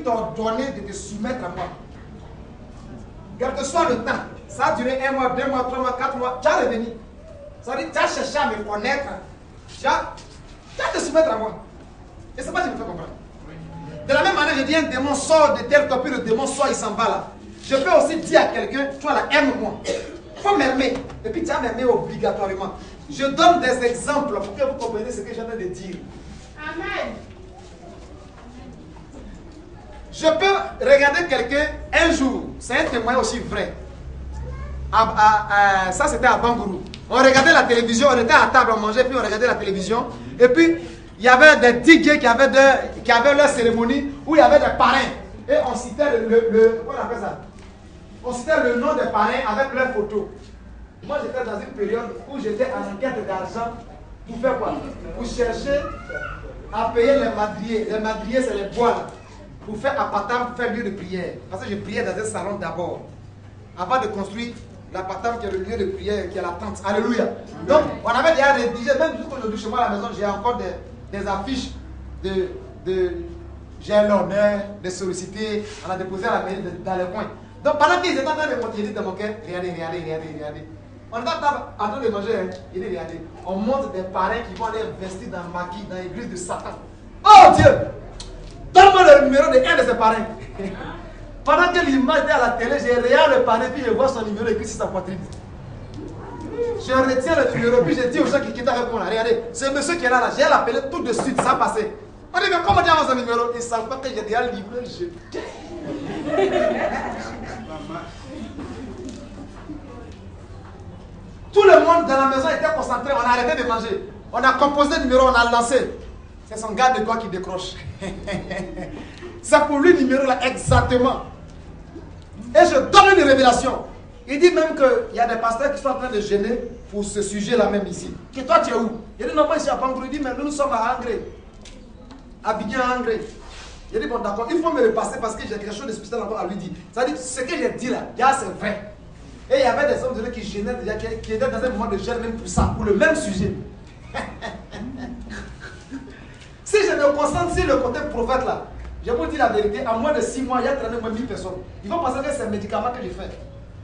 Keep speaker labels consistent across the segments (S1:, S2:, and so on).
S1: t'ordonner de te soumettre à moi. Quel que soit le temps, ça a duré 1 mois, 2 mois, 3 mois, 4 mois, tu as revenu. Ça veut dire, tu as cherché à me connaître, tu as te soumettre à moi. Et c'est pas ce que je me fais comprendre. De la même manière, je dis un démon sort de tel copie, le démon sort, il s'en va là. Je peux aussi dire à quelqu'un, toi là, aime-moi. Il faut m'aimer. Et puis tu as m'aimer obligatoirement. Je donne des exemples pour que vous compreniez ce que j'ai en train de dire.
S2: Amen.
S1: Je peux regarder quelqu'un un jour, c'est un témoin aussi vrai. Ça c'était à Bangourou. On regardait la télévision, on était à table, on mangeait, puis on regardait la télévision. Et puis, il y avait des DJ qui avaient leur cérémonie, où il y avait des parrains. Et on citait comment on appelle ça? On citait le nom des parrains avec leurs photos. Moi j'étais dans une période où j'étais en quête d'argent. Pour faire quoi? Pour chercher à payer les madriers. Les madriers, c'est les bois là. Pour faire appartement, pour faire lieu de prière. Parce que je priais dans un salon d'abord. Avant de construire l'appartement qui est le lieu de prière, qui est la tente. Alléluia. Donc, on avait déjà rédigé, même jusqu'aujourd'hui chez moi à la maison, j'ai encore des affiches j'ai l'honneur de solliciter. On a déposé à la mairie dans les coins. Donc, pendant qu'ils étaient en train de monter, il dit dans mon cœur, regardez. On est en train de manger, hein. Il dit, regardez. On montre des parrains qui vont aller investir dans le maquis, dans l'église de Satan. Oh Dieu! Donne-moi le numéro de un de ces parrains. Pendant que l'image était à la télé, je regarde le parrain, puis je vois son numéro écrit sur sa poitrine. Je retiens le numéro, puis je dis aux gens qui quittent avec moi, regardez, ce monsieur qui est là, j'ai l'appelé tout de suite, ça a passé. On dit, mais comment dire son numéro? Ils ne savent pas que j'ai déjà livré le jeu. Tout le monde dans la maison était concentré, on a arrêté de manger. On a composé le numéro, on a lancé. C'est son garde de corps qui décroche. C'est pour lui le numéro là, exactement. Et je donne une révélation. Il dit même qu'il y a des pasteurs qui sont en train de gêner pour ce sujet-là même ici. Que toi tu es où? Il dit non, moi je suis à Bangourou. Il dit mais nous sommes à Angré. À Bignan Angré. Il dit bon d'accord, il faut me le passer parce que j'ai quelque chose de spécial encore à lui dire. C'est-à-dire ce que j'ai dit là, c'est vrai. Et il y avait des hommes de Dieu qui gênaient déjà, qui étaient dans un moment de gêne même pour ça, pour le même sujet. Si je me concentre sur le côté prophète là, je vous dis la vérité, en moins de 6 mois, il y a 30 000 personnes. Ils vont penser que c'est un médicament que je fais.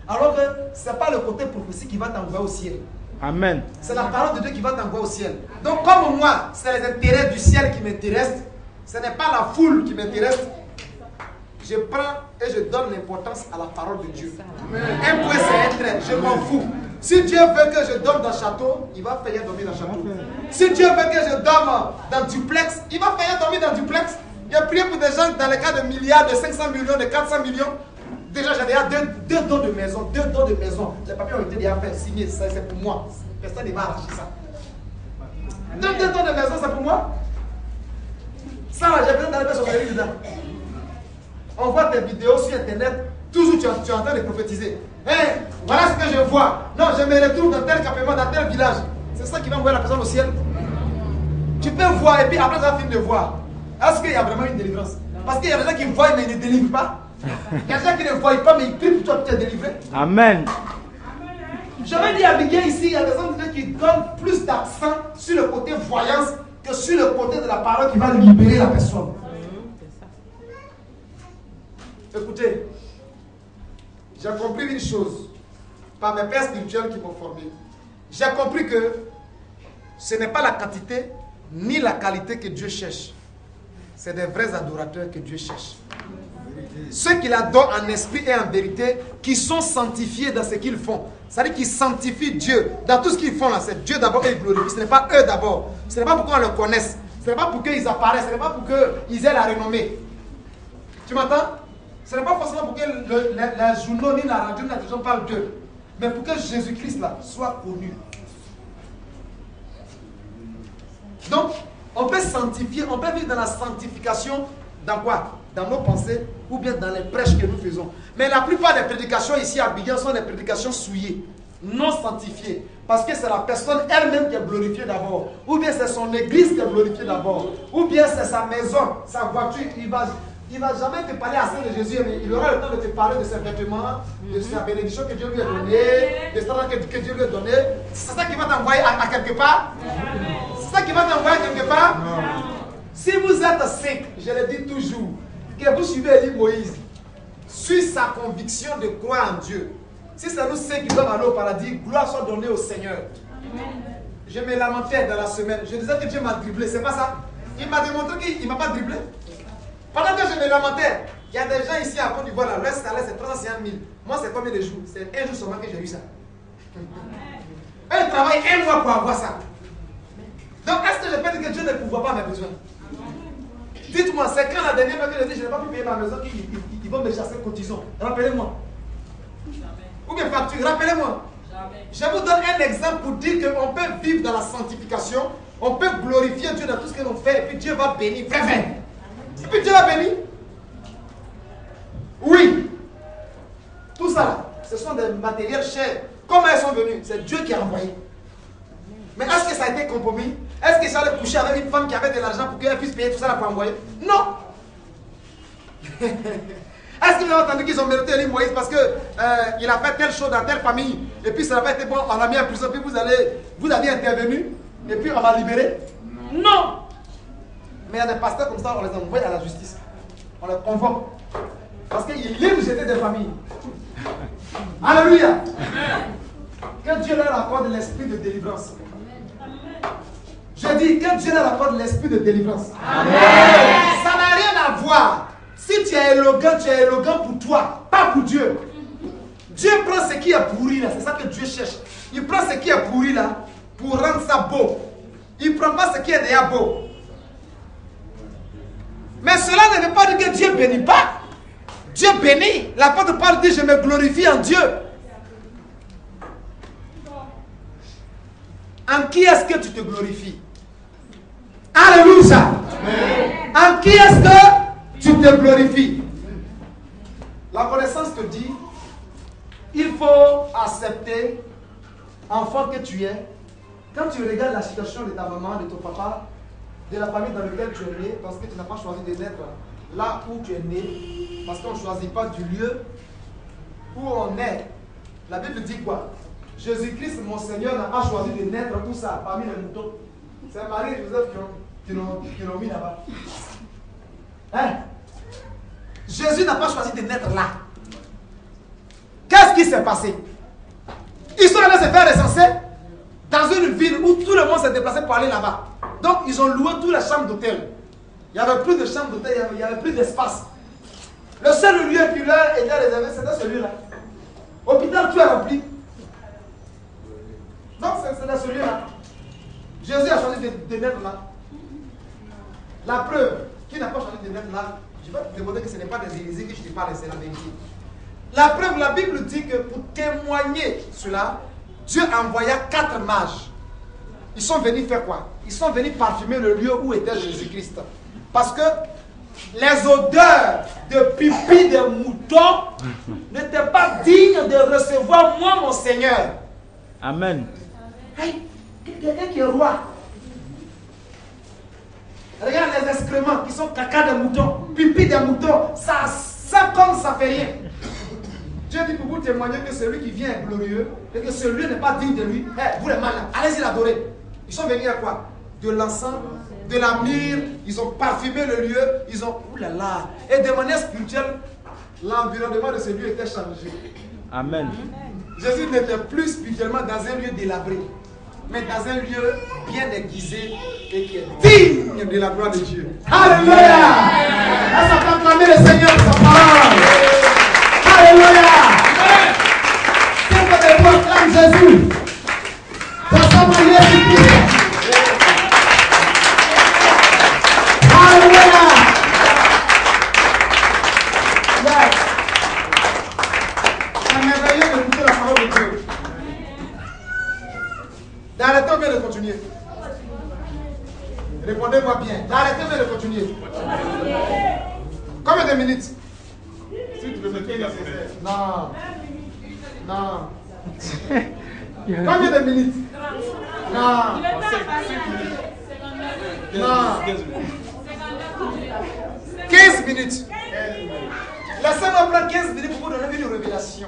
S1: Alors que ce n'est pas le côté prophétie qui va t'envoyer au ciel.
S3: Amen.
S1: C'est la parole de Dieu qui va t'envoyer au ciel. Donc comme moi, c'est les intérêts du ciel qui m'intéressent, ce n'est pas la foule qui m'intéresse. Je prends et je donne l'importance à la parole de Dieu. Un point, c'est un trait, je m'en fous. Si Dieu veut que je dorme dans le château, il va faire dormir dans le château. Si Dieu veut que je dorme dans duplex, il va faire dormir dans duplex. J'ai prié pour des gens dans les cas de milliards, de 500 millions, de 400 millions. Déjà, j'ai déjà deux dons de maison, Les papiers ont été déjà faits, signés, c'est pour moi. Personne ne va arracher ça. Deux dons de maison, c'est pour moi. Ça, j'ai besoin d'aller sur les dedans. On voit tes vidéos sur internet, toujours tu es en train de prophétiser. Hey, voilà ce que je vois. Non, je me retrouve dans tel campement, dans tel village. C'est ça qui va envoyer la personne au ciel. Tu peux voir et puis après ça finit de voir. Est-ce qu'il y a vraiment une délivrance? Parce qu'il y a des gens qui voient mais ils ne délivrent pas. Il y a des gens qui ne voient pas mais ils prient pour toi pour te délivrer.
S3: Amen.
S1: Je vais dire à Miguel ici, il y a des gens qui donnent plus d'accent sur le côté voyance que sur le côté de la parole qui va libérer la personne. Écoutez, j'ai compris une chose par mes pères spirituels qui m'ont formé. J'ai compris que ce n'est pas la quantité ni la qualité que Dieu cherche. C'est des vrais adorateurs que Dieu cherche. Ceux qui l'adorent en esprit et en vérité, qui sont sanctifiés dans ce qu'ils font. C'est-à-dire qu'ils sanctifient Dieu. Dans tout ce qu'ils font là, c'est Dieu d'abord et ils glorifient. Ce n'est pas eux d'abord. Ce n'est pas pour qu'on le connaisse. Ce n'est pas pour qu'ils apparaissent. Ce n'est pas pour qu'ils aient la renommée. Tu m'entends? Ce n'est pas forcément pour que les journaux ni la radio ni la télévision parlent d'eux. Mais pour que Jésus-Christ là soit connu. Donc, on peut sanctifier, on peut vivre dans la sanctification, dans quoi? Dans nos pensées ou bien dans les prêches que nous faisons. Mais la plupart des prédications ici à Bignan sont des prédications souillées, non sanctifiées. Parce que c'est la personne elle-même qui est glorifiée d'abord. Ou bien c'est son église qui est glorifiée d'abord. Ou bien c'est sa maison, sa voiture. Il ne va jamais te parler assez de Jésus, mais il aura le temps de te parler de ses vêtements, de sa bénédiction que Dieu lui a donnée, de ça que Dieu lui a donné. C'est ça qui va t'envoyer à quelque part. C'est ça qui va t'envoyer quelque part. Si vous êtes sec, je le dis toujours, que vous suivez Élie Moïse, sur sa conviction de croire en Dieu. Si c'est nous ceux qui doivent aller au paradis, gloire soit donnée au Seigneur. Je me lamentais dans la semaine. Je disais que Dieu m'a dribblé, c'est pas ça? Il m'a démontré qu'il ne m'a pas dribblé. Pendant que je me lamentais, il y a des gens ici à Côte d'Ivoire, leur salaire c'est 350 000. Moi c'est combien de jours? C'est un jour seulement que j'ai eu ça. Eux travaillent un mois pour avoir ça. Donc est-ce que je peux dire que Dieu ne pourvoit pas mes besoins? Dites-moi, c'est quand la dernière fois que j'ai dit je n'ai pas pu payer ma maison qu'ils vont me chasser cotisant? Rappelez-moi. Ou bien facture, rappelez-moi. Je vous donne un exemple pour dire qu'on peut vivre dans la sanctification, on peut glorifier Dieu dans tout ce que l'on fait, et puis Dieu va bénir. Et puis Dieu va bénir. Oui. Tout ça, là, ce sont des matériels chers. Comment elles sont venues? C'est Dieu qui a envoyé. Mais est-ce que ça a été compromis? Est-ce que j'allais coucher avec une femme qui avait de l'argent pour qu'elle puisse payer tout ça là pour envoyer? Non. Est-ce que vous avez entendu qu'ils ont mérité Élie Moïse parce qu'il a fait telle chose dans telle famille et puis ça n'a pas été bon, on l'a mis en prison, puis vous avez intervenu et puis on va libérer? Non. Mais il y a des pasteurs comme ça, on les envoie à la justice. On les convoque. Parce qu'ils aiment jeter des familles. Alléluia. Que Dieu leur accorde l'esprit de délivrance. Je dis que Dieu leur accorde l'esprit de délivrance. Amen. Ça n'a rien à voir. Si tu es élégant pour toi, pas pour Dieu. Dieu prend ce qui est pourri là, c'est ça que Dieu cherche. Il prend ce qui est pourri là pour rendre ça beau. Il ne prend pas ce qui est déjà beau. Mais cela ne veut pas dire que Dieu ne bénit pas. Dieu bénit. L'apôtre Paul dit je me glorifie en Dieu. En qui est-ce que tu te glorifies? Alléluia. En qui est-ce que tu te glorifies? La connaissance te dit, il faut accepter, enfant que tu es, quand tu regardes la situation de ta maman, de ton papa, de la famille dans laquelle tu es né, parce que tu n'as pas choisi de naître là où tu es né, parce qu'on ne choisit pas du lieu où on est. La Bible dit quoi? Jésus-Christ, mon Seigneur, n'a pas choisi de naître tout ça parmi les moutons. C'est Marie et Joseph qui l'ont mis là-bas. Hein? Jésus n'a pas choisi de naître là. Qu'est-ce qui s'est passé? Ils sont allés se faire recenser dans une ville où tout le monde s'est déplacé pour aller là-bas. Donc ils ont loué toutes les chambres d'hôtel. Il n'y avait plus de chambres d'hôtel, il n'y avait plus d'espace. Le seul lieu qui leur était réservé, c'était celui-là. Hôpital, tout est rempli. Donc c'est celui-là. Jésus a choisi de naître là. La preuve qu'il n'a pas choisi de naître là, je vais te demander que ce n'est pas des Élysées que je te parle, c'est la vérité. La preuve, la Bible dit que pour témoigner cela, Dieu envoya 4 mages. Ils sont venus faire quoi? Ils sont venus parfumer le lieu où était Jésus-Christ. Parce que les odeurs de pipi de moutons n'étaient pas dignes de recevoir moi, mon Seigneur.
S2: Amen.
S1: Hey, quelqu'un qui est roi. Regarde les excréments qui sont caca de moutons, pipi de moutons. Ça comme ça fait rien. Dieu dit pour vous témoigner que celui qui vient est glorieux et que celui n'est pas digne de lui. Hey, vous les malins, allez-y l'adorer. Ils sont venus à quoi? De l'encens, de la myrrhe. Ils ont parfumé le lieu. Ils ont... Oulala. Et de manière spirituelle, l'environnement de ce lieu était changé.
S2: Amen.
S1: Jésus n'était plus spirituellement dans un lieu délabré, mais dans un lieu bien aiguisé et qui est digne de la gloire de Dieu. Alléluia! Est-ce qu'on peut acclamer le Seigneur pour sa parole? Alléluia! Si vous pouvez acclamer Jésus, dans sa manière de prier. Alléluia! C'est merveilleux d'écouter la parole de Dieu. Arrêtez bien de continuer. Répondez-moi bien. Arrêtez bien de continuer. Combien de minutes? Si tu veux me dire non. Non. Combien de minutes? Non. Non. 15 minutes. Laissez-moi prendre 15 minutes pour vous donner une révélation.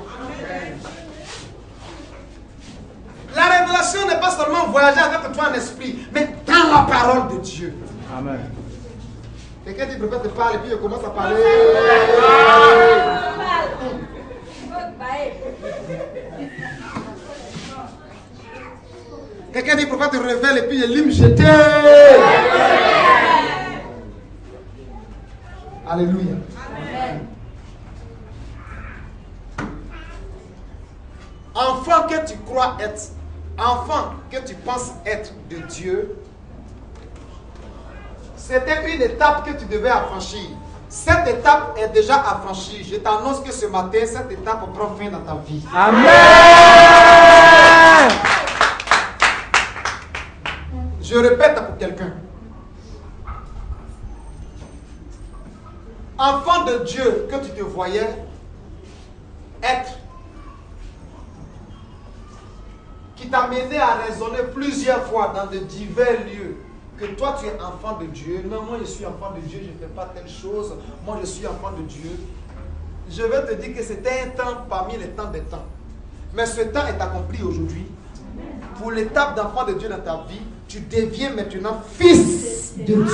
S1: La révélation n'est pas seulement voyager avec toi en esprit, mais dans la parole de Dieu.
S2: Amen.
S1: Quelqu'un dit, le prophète parle et puis il commence à parler. Quelqu'un dit, le prophète révèle et puis il lime jeté. Alléluia. Enfant que tu crois être, enfant que tu penses être de Dieu, c'était une étape que tu devais affranchir. Cette étape est déjà affranchie. Je t'annonce que ce matin, cette étape prend fin dans ta vie.
S2: Amen.
S1: Je répète pour quelqu'un. Enfant de Dieu que tu te voyais être, qui t'a mené à raisonner plusieurs fois dans de divers lieux, que toi tu es enfant de Dieu. Non, moi je suis enfant de Dieu, je ne fais pas telle chose. Moi je suis enfant de Dieu. Je vais te dire que c'était un temps parmi les temps des temps. Mais ce temps est accompli aujourd'hui. Pour l'étape d'enfant de Dieu dans ta vie, tu deviens maintenant fils de Dieu.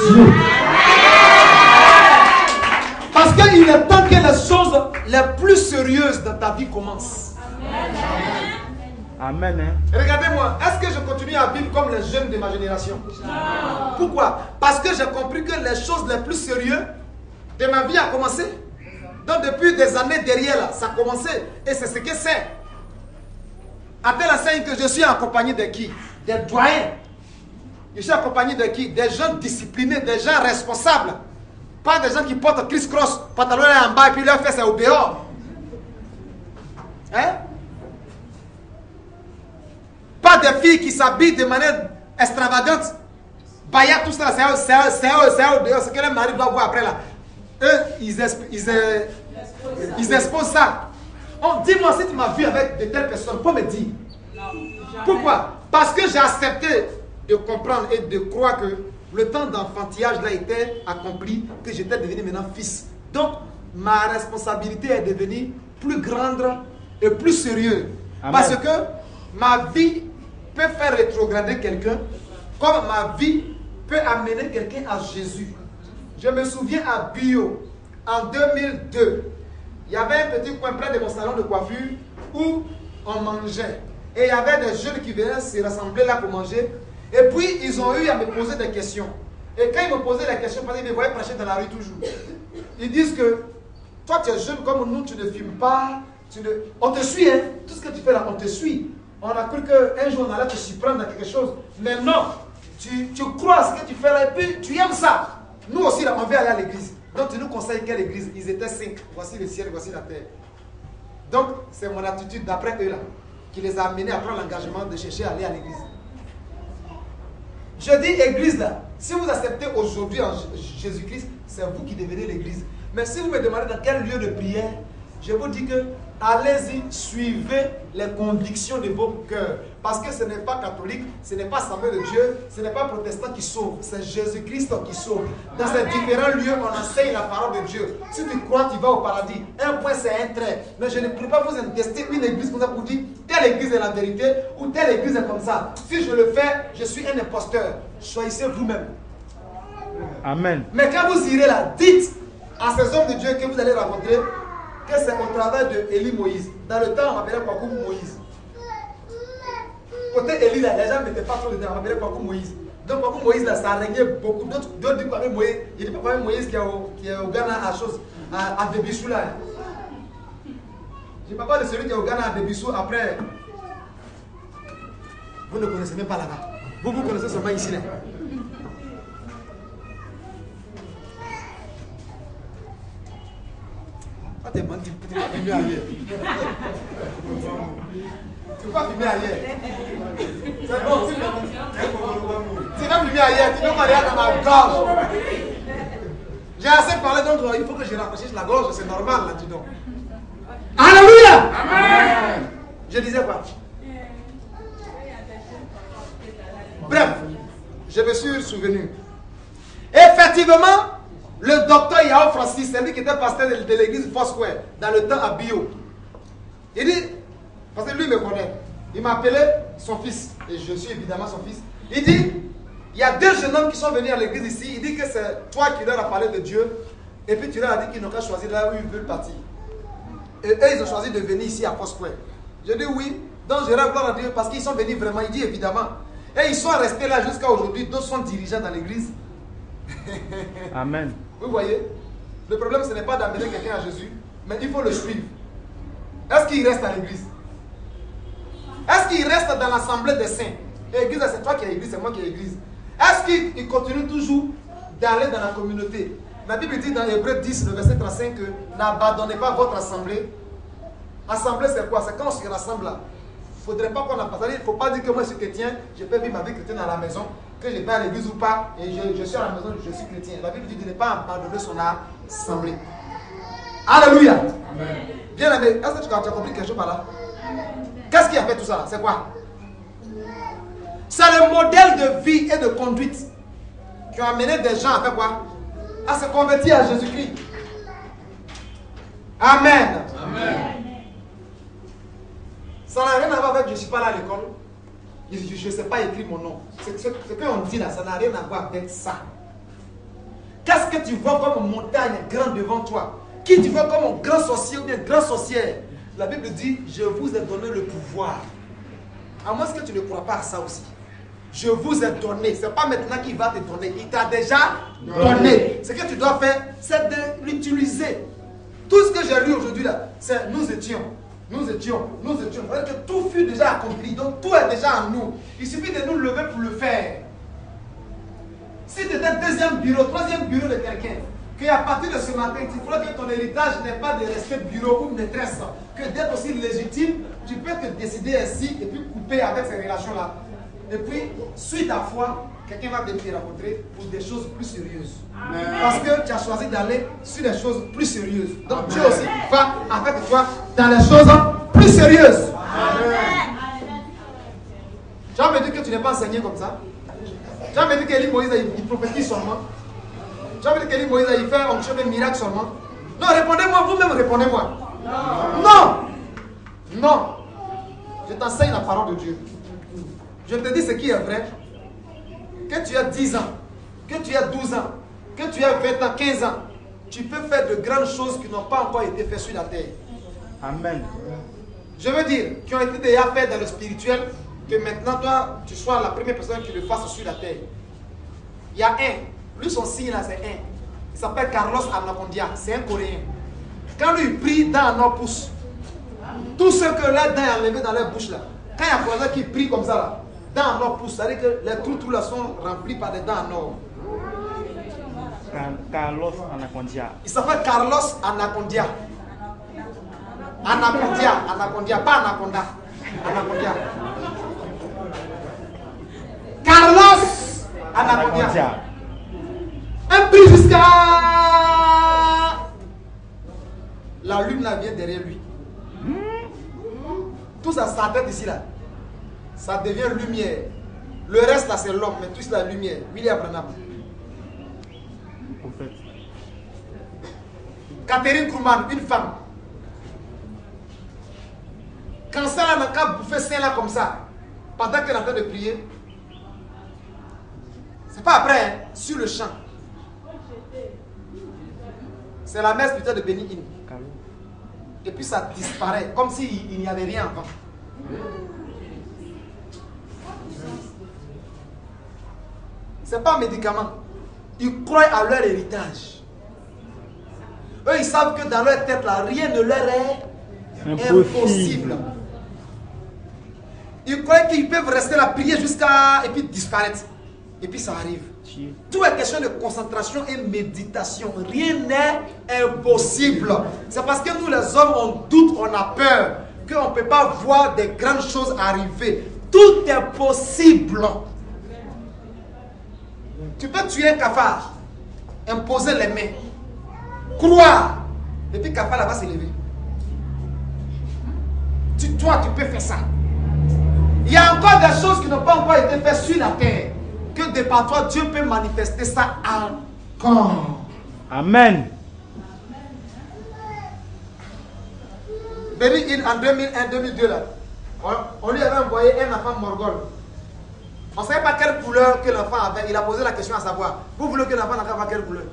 S1: Parce qu'il est temps que les choses les plus sérieuses dans ta vie commencent.
S2: Amen.
S1: Regardez-moi, est-ce que je continue à vivre comme les jeunes de ma génération? Non. Pourquoi? Parce que j'ai compris que les choses les plus sérieuses de ma vie ont commencé. Donc depuis des années derrière là, ça a commencé. Et c'est ce que c'est. À telle enseigne que je suis accompagné de qui? Des doyens. Je suis accompagné de qui? Des gens disciplinés, des gens responsables. Pas des gens qui portent criss-cross, pantalon en bas et puis leur fesse est au dehors. Hein? Pas des filles qui s'habillent de manière extravagante. Baya, tout ça, c'est au dehors. Ce que les maris doivent voir après là. Eux, ils exposent ça. Oh, dis-moi si tu m'as vu avec de telles personnes. Faut me dire. Pourquoi? Parce que j'ai accepté de comprendre et de croire que le temps d'enfantillage là était accompli, que j'étais devenu maintenant fils. Donc, ma responsabilité est devenue plus grande et plus sérieuse. Amen. Parce que ma vie peut faire rétrograder quelqu'un, comme ma vie peut amener quelqu'un à Jésus. Je me souviens à Bio, en 2002, il y avait un petit coin près de mon salon de coiffure où on mangeait. Et il y avait des jeunes qui venaient se rassembler là pour manger. Et puis, ils ont eu à me poser des questions. Et quand ils me posaient des questions, parce qu'ils me voyaient prêcher dans la rue toujours, ils disent que toi, tu es jeune comme nous, tu ne fumes pas, on te suit, hein. Tout ce que tu fais là, on te suit. On a cru qu'un jour on allait te surprendre dans quelque chose. Mais non, tu crois à ce que tu fais là et puis tu aimes ça. Nous aussi, là, on veut aller à l'église. Donc tu nous conseilles quelle église? Ils étaient 5. Voici le ciel, voici la terre. Donc c'est mon attitude d'après eux là qui les a amenés à prendre l'engagement de chercher à aller à l'église. Je dis église là, si vous acceptez aujourd'hui en Jésus-Christ, c'est vous qui devenez l'église. Mais si vous me demandez dans quel lieu de prière, je vous dis que allez-y, suivez les convictions de vos cœurs. Parce que ce n'est pas catholique, ce n'est pas Samuel de Dieu, ce n'est pas protestant qui sauve, c'est Jésus-Christ qui sauve. Dans ces différents lieux, on enseigne la parole de Dieu. Si tu crois, tu vas au paradis. Un point, c'est un trait. Mais je ne peux pas vous tester une église comme ça pour dire telle église est la vérité ou telle église est comme ça. Si je le fais, je suis un imposteur. Choisissez vous-même.
S2: Amen.
S1: Mais quand vous irez là, dites à ces hommes de Dieu que vous allez rencontrer que c'est au travail de Élie Moïse. Dans le temps, on m'appelait Kwakou Moïse. Côté Élie, là, les gens ne mettaient pas trop dedans, on m'appelait Kwakou Moïse. Donc Kwakou Moïse, là, ça régnait beaucoup. D'autres disent Kwakou Moïse. Il n'y a pas Kwakou Moïse qui est au Ghana à Debissou, là. Je ne parle pas de celui qui est au Ghana à Debissou après. Vous ne connaissez même pas là-bas. Vous connaissez seulement ici, là. Tu vas filmer ailleurs. Tu vas filmer ailleurs. C'est bon, tu vas filmer ailleurs. Tu vas pas aller dans ma gorge. J'ai assez parlé, donc il faut que je rafraîchisse la gorge. C'est normal, là, dis donc. Alléluia. Amen. Je disais quoi? Bref, je me suis souvenu. Effectivement, le docteur Yao Francis, c'est lui qui était pasteur de l'église Foursquare dans le temps à Bio. Il dit, parce que lui me connaît, il m'a appelé son fils, et je suis évidemment son fils. Il dit, Il y a 2 jeunes hommes qui sont venus à l'église ici. Il dit que c'est toi qui leur as parlé de Dieu. Et puis tu leur as dit qu'ils n'ont qu'à choisir là où ils veulent partir. Et eux, ils ont choisi de venir ici à Foursquare. Je dis oui. Donc je rends gloire à Dieu parce qu'ils sont venus vraiment. Il dit évidemment. Et ils sont restés là jusqu'à aujourd'hui. D'autres sont dirigeants dans l'église.
S2: Amen.
S1: Vous voyez, le problème ce n'est pas d'amener quelqu'un à Jésus, mais il faut le suivre. Est-ce qu'il reste à l'église? Est-ce qu'il reste dans l'assemblée des saints? L'église, c'est toi qui es l'église, c'est moi qui ai l'église. Est-ce qu'il continue toujours d'aller dans la communauté? La Bible dit dans Hébreux 10, le verset 35 que n'abandonnez pas votre assemblée. Assemblée, c'est quoi? C'est quand on se rassemble là. Il ne faudrait pas qu'on en passe. Il ne faut pas dire que moi je suis chrétien, je peux vivre ma vie chrétienne à la maison, que je vais à l'église ou pas, et je suis à la maison, je suis chrétien. La Bible dit de ne pas abandonner son assemblée. Alléluia. Amen. Bien aimé, est-ce que tu as compris quelque chose par là? Qu'est-ce qui a fait tout ça? C'est quoi? C'est le modèle de vie et de conduite qui ont amené des gens à faire quoi? À se convertir à Jésus-Christ. Amen. Amen. Ça n'a rien à voir avec je ne suis pas là à l'école. Je ne sais pas écrire mon nom. Ce qu'on dit là, ça n'a rien à voir avec ça. Qu'est-ce que tu vois comme une montagne grande devant toi? Qui tu vois comme un grand sorcier ou bien grand sorcière? La Bible dit, je vous ai donné le pouvoir. À moins que tu ne crois pas à ça aussi. Je vous ai donné. Ce n'est pas maintenant qu'il va te donner. Il t'a déjà donné. Ce que tu dois faire, c'est de l'utiliser. Tout ce que j'ai lu aujourd'hui là, c'est nous étions. Nous étions. C'est-à-dire que tout fut déjà accompli. Donc tout est déjà en nous. Il suffit de nous lever pour le faire. Si tu étais 2e bureau, 3e bureau de quelqu'un, qu'à partir de ce matin, il faudra que ton héritage n'ait pas de respect bureau ou maîtresse, que d'être aussi légitime, tu peux te décider ainsi et puis couper avec ces relations-là. Et puis, suite à foi, quelqu'un va venir te rencontrer pour des choses plus sérieuses. Amen. Parce que tu as choisi d'aller sur des choses plus sérieuses. Donc Amen. Dieu aussi va avec toi dans les choses plus sérieuses. Amen. Tu vas me dire que tu n'es pas enseigné comme ça. Tu vas me dire qu'Élie Moïse il prophétise seulement. Tu vas me dire qu'Élie Moïse il fait un chemin miracle seulement. Non, répondez-moi, vous-même répondez-moi. Non. Non. Je t'enseigne la parole de Dieu. Je te dis ce qui est vrai. Que tu as 10 ans, que tu as 12 ans, que tu as 20 ans, 15 ans, tu peux faire de grandes choses qui n'ont pas encore été faites sur la terre. Amen. Je veux dire, qui ont été déjà faites dans le spirituel, que maintenant toi, tu sois la première personne qui le fasse sur la terre. Il y a un, lui son signe là c'est un. Il s'appelle Carlos Anacondia, c'est un Coréen. Quand lui il prie, dans un or pousse. Tous ceux que leurs dents sont enlevés dans leur bouche là, quand il y a un quelqu'un qui prie comme ça là, dents en or pousse, c'est-à-dire que les trous là sont remplis par des dents en or.
S2: Carlos Anacondia.
S1: Il s'appelle Carlos Anacondia. Anacondia, pas Anaconda. Anacondia. Carlos Anacondia. Un prix jusqu'à... La lune là vient derrière lui. Tout ça, sa tête ici là, ça devient lumière. Le reste là c'est l'homme, mais tout c'est la lumière. William Branham. Catherine Kuhlman, une femme. Quand ça là n'a qu'à bouffer ça là comme ça, pendant qu'elle est en train de prier, c'est pas après, hein, sur le champ. C'est la messe spirituelle de Benny Hinn. Et puis ça disparaît, comme s'il n'y avait rien avant. C'est pas un médicament. Ils croient à leur héritage. Eux, ils savent que dans leur tête, là, rien ne leur est impossible. Ils croient qu'ils peuvent rester là, prier jusqu'à... et puis disparaître. Et puis ça arrive. Tout est question de concentration et méditation. Rien n'est impossible. C'est parce que nous les hommes, on doute, on a peur, qu'on ne peut pas voir des grandes choses arriver. Tout est possible. Tu peux tuer un cafard, imposer les mains, croire, et puis le cafard là va s'élever. Toi, tu peux faire ça. Il y a encore des choses qui n'ont pas encore été faites sur la terre. Que de par toi, Dieu peut manifester ça encore. Amen. Benny Hinn en 2001-2002 là, on lui avait envoyé un enfant morgol. On ne savait pas quelle couleur que l'enfant avait. Il a posé la question à savoir. Vous voulez que l'enfant ait quelle couleur?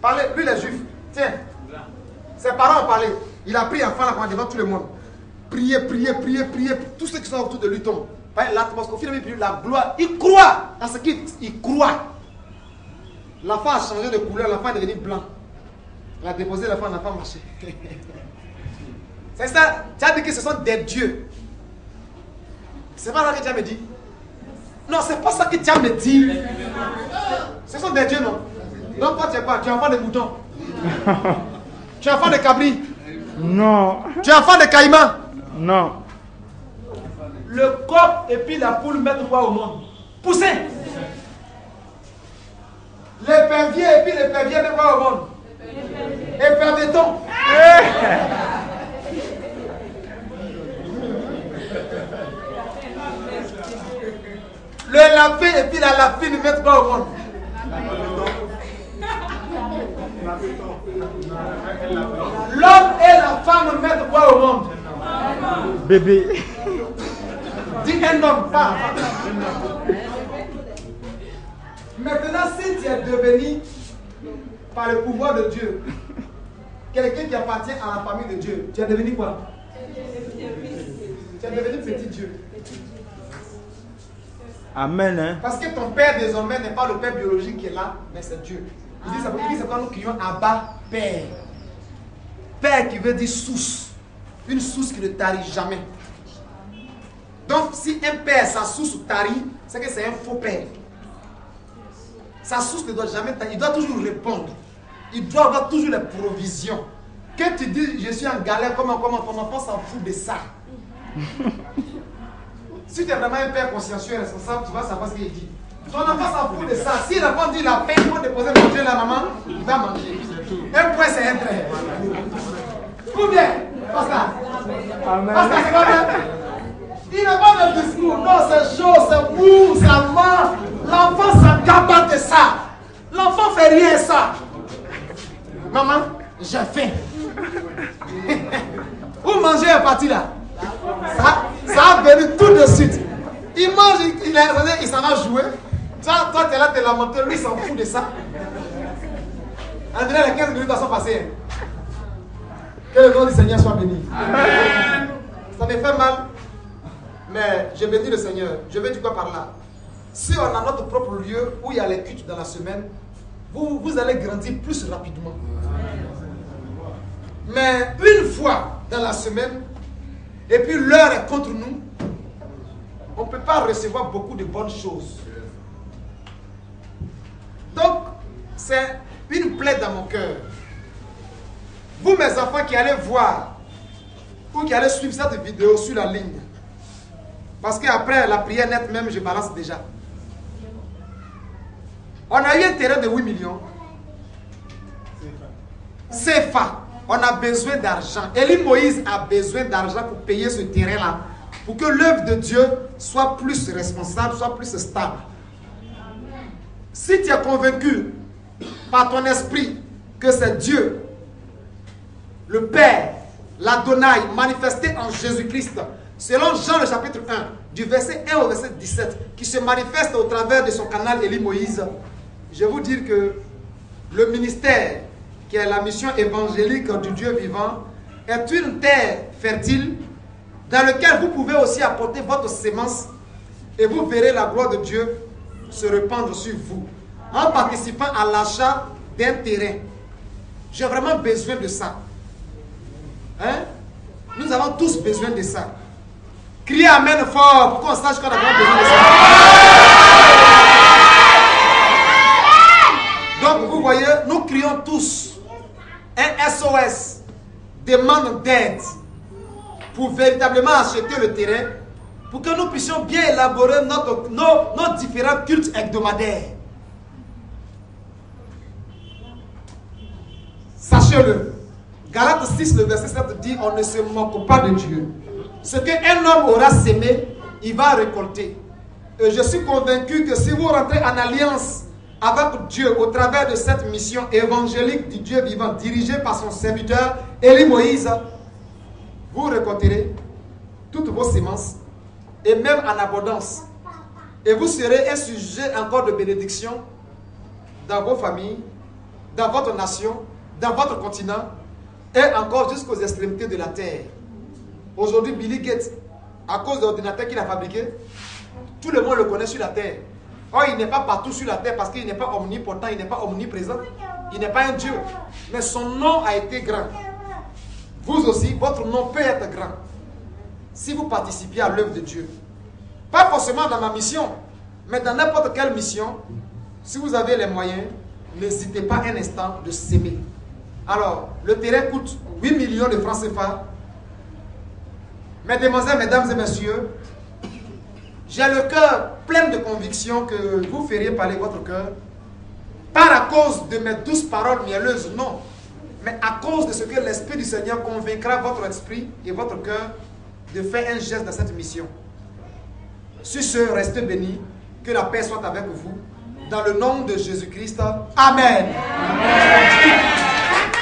S1: Parlez, lui les juifs. Tiens. Ses parents ont parlé. Il a pris l'enfant là devant tout le monde. Prier, prier, prier, prier. Tous ceux qui sont autour de lui tombent. L'atmosphère, la gloire. Il croit à ce qu'il croit. L'enfant a changé de couleur. L'enfant est devenu blanc. Il a déposé l'enfant marché. C'est ça. Tu as dit que ce sont des dieux. C'est pas ça que tu as me dit. Non, c'est pas ça que tu as me dit. Ce sont des dieux, non? Donc toi, tu es quoi? Tu es enfant de mouton? Tu es enfant de cabri?
S2: Non.
S1: Tu es enfant de caïman?
S2: Non.
S1: Le coq et puis la poule mettent quoi au monde? Poussin. L'épervier et puis l'épervier mettent quoi au monde? Épervéton. Le lapin et puis la lapine mettent quoi au monde? L'homme et la femme mettent quoi au monde?
S2: Bébé.
S1: Dis un homme, pas. Maintenant, si tu es devenu, par le pouvoir de Dieu, quelqu'un qui appartient à la famille de Dieu, tu es devenu quoi? Tu es devenu petit Dieu.
S2: Amen. Hein?
S1: Parce que ton père désormais n'est pas le père biologique qui est là, mais c'est Dieu. Il dit c'est quand nous crions Abba, Père. Père qui veut dire source. Une source qui ne tarit jamais. Donc si un père, sa source tarit, c'est que c'est un faux père. Sa source ne doit jamais tarir. Il doit toujours répondre. Il doit avoir toujours les provisions. Que tu dis je suis en galère, comment ton enfant s'en fout de ça. Si tu es vraiment un père consciencieux et responsable, tu vas savoir ce qu'il dit. Ton enfant s'en fout de ça. Si l'enfant dit la paix pour déposer manger la maman, il va manger. Un point, c'est un trait. Ou bien, Pascal. Pascal, c'est quoi bien? Il n'a pas de discours. Non, c'est chaud, c'est mou, ça marche. L'enfant s'encapable de ça. L'enfant fait rien ça. Maman, j'ai faim. Où manger est parti là? Ça a venu tout de suite. Il mange, il s'en va jouer. Toi, tu es là, tu es lamenté, lui, il s'en fout de ça. En général, les 15 minutes sont passées. Que le nom du Seigneur soit béni. Ça me fait mal, mais je bénis le Seigneur. Je veux dire quoi par là? Si on a notre propre lieu où il y a les cultes dans la semaine, vous allez grandir plus rapidement. Mais une fois dans la semaine, et puis l'heure est contre nous, on ne peut pas recevoir beaucoup de bonnes choses. Donc, c'est une plaie dans mon cœur. Vous, mes enfants, qui allez voir ou qui allez suivre cette vidéo sur la ligne, parce qu'après la prière nette même, je balance déjà. On a eu un terrain de 8 millions. CFA. On a besoin d'argent. Élie Moïse a besoin d'argent pour payer ce terrain-là. Pour que l'œuvre de Dieu soit plus responsable, soit plus stable. Si tu es convaincu par ton esprit que c'est Dieu, le Père, l'Adonai, manifesté en Jésus-Christ, selon Jean le chapitre 1, du verset 1 au verset 17, qui se manifeste au travers de son canal Élie Moïse, je vais vous dire que le ministère, qui est la mission évangélique du Dieu vivant, est une terre fertile dans laquelle vous pouvez aussi apporter votre sémence et vous verrez la gloire de Dieu se répandre sur vous en participant à l'achat d'un terrain. J'ai vraiment besoin de ça. Hein? Nous avons tous besoin de ça. Criez Amen fort pour qu'on sache qu'on a vraiment besoin de ça. Donc vous voyez, nous crions tous un SOS, demande d'aide pour véritablement acheter le terrain, pour que nous puissions bien élaborer nos différents cultes hebdomadaires. Sachez-le, Galates 6, le verset 7 dit, on ne se moque pas de Dieu. Ce qu'un homme aura sémé, il va récolter. Et je suis convaincu que si vous rentrez en alliance avec Dieu au travers de cette mission évangélique du Dieu vivant dirigée par son serviteur Élie Moïse, vous récolterez toutes vos semences et même en abondance. Et vous serez un sujet encore de bénédiction dans vos familles, dans votre nation, dans votre continent et encore jusqu'aux extrémités de la terre. Aujourd'hui, Billy Gates, à cause de l'ordinateur qu'il a fabriqué, tout le monde le connaît sur la terre. Or, il n'est pas partout sur la terre parce qu'il n'est pas omnipotent, il n'est pas omniprésent, il n'est pas un Dieu. Mais son nom a été grand. Vous aussi, votre nom peut être grand si vous participiez à l'œuvre de Dieu. Pas forcément dans ma mission, mais dans n'importe quelle mission. Si vous avez les moyens, n'hésitez pas un instant de s'aimer. Alors, le terrain coûte 8 millions de francs CFA. Mesdemoiselles, mesdames et messieurs, j'ai le cœur plein de conviction que vous feriez parler votre cœur. Pas à cause de mes douces paroles mielleuses, non. Mais à cause de ce que l'Esprit du Seigneur convaincra votre esprit et votre cœur de faire un geste dans cette mission. Sur ce, restez bénis. Que la paix soit avec vous. Dans le nom de Jésus-Christ. Amen. Amen.